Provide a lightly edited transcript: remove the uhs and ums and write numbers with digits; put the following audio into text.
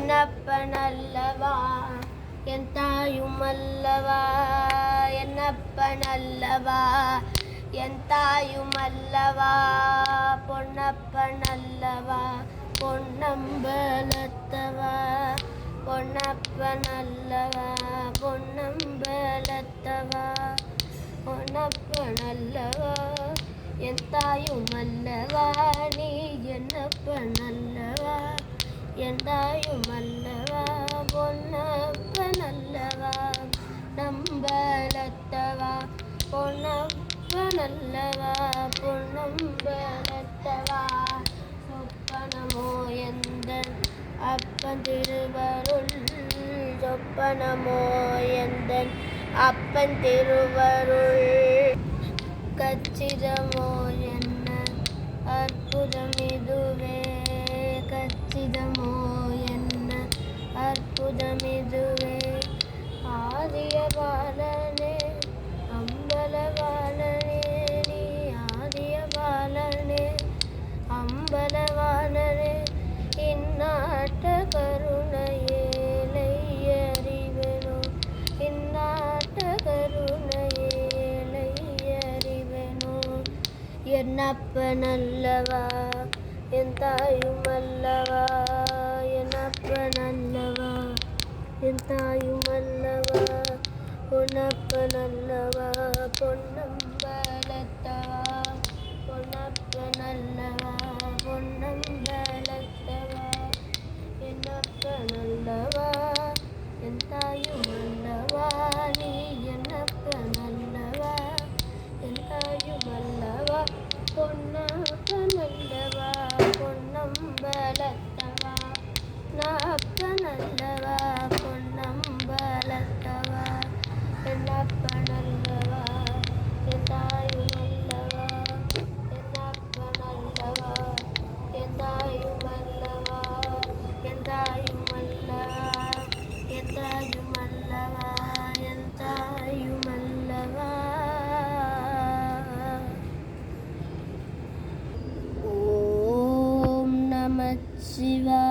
என்னப்பனல்லவா என் தாயுமல்லவா, என்னப்பனல்லவா என் தாயுமல்லவா, பொன்னப்பனல்லவா பொன்னம்பலத்தவா, பொன்னப்பனல்லவா பொன்னம்பலத்தவா, பொன்னப்பனல்லவா என் தாயுமல்லவா, நீ என்னப்பனல்லவா என் தாயுமல்லவா, பொன்னப்பனல்லவா நம்பலத்தவா, பொன்னப்பனல்லவா பொன்னம்பலத்தவா, சொப்பனமோ எந்தன் அப்பன் திருவருள், சொப்பனமோ எந்தன் அப்பன் திருவருள், கச்சிதமோ என்ன அற்புதமிதுவே, கச்சிதமோ என்ன அற்புதமிதுவே, ஆதிய பாலனே அம்பலவாணனே, நீ ஆதிய பாலனே அம்பலவாணனே, இந்நாட்ட கருணையேலை அறிவெனோ, இந்நாட்ட கருணையேலை அறிவெனோ, என்னப்பனல்லவா என் தாயுமல்லவா, என்னப்பனல்லவா என் தாயுமல்லவா, பொன்னப்பனல்லவா பொன்னம்பலத்தவா, பொன்னப்பனல்லவா பொன்னம்பலத்தவா, என்னப்பனல்லவா என் தாயுமல்லவா, நீ என்னப்பனல்லவா என் தாயுமல்லவா, பொன்னப்பனல்லவா பொன்னம்பலத்தவா, நாப்பனல்லவா பொன்னம்பலத்தவா, என்னப்பனல்லவா என் தாயுமல்லவா, என்னப்பனல்லவா என் தாயுமல்லவா, என் தாயுமல்லவா என் தாயுமல்லவா என் தாயுமல்லவா. ஓம் நமச்சிவாய.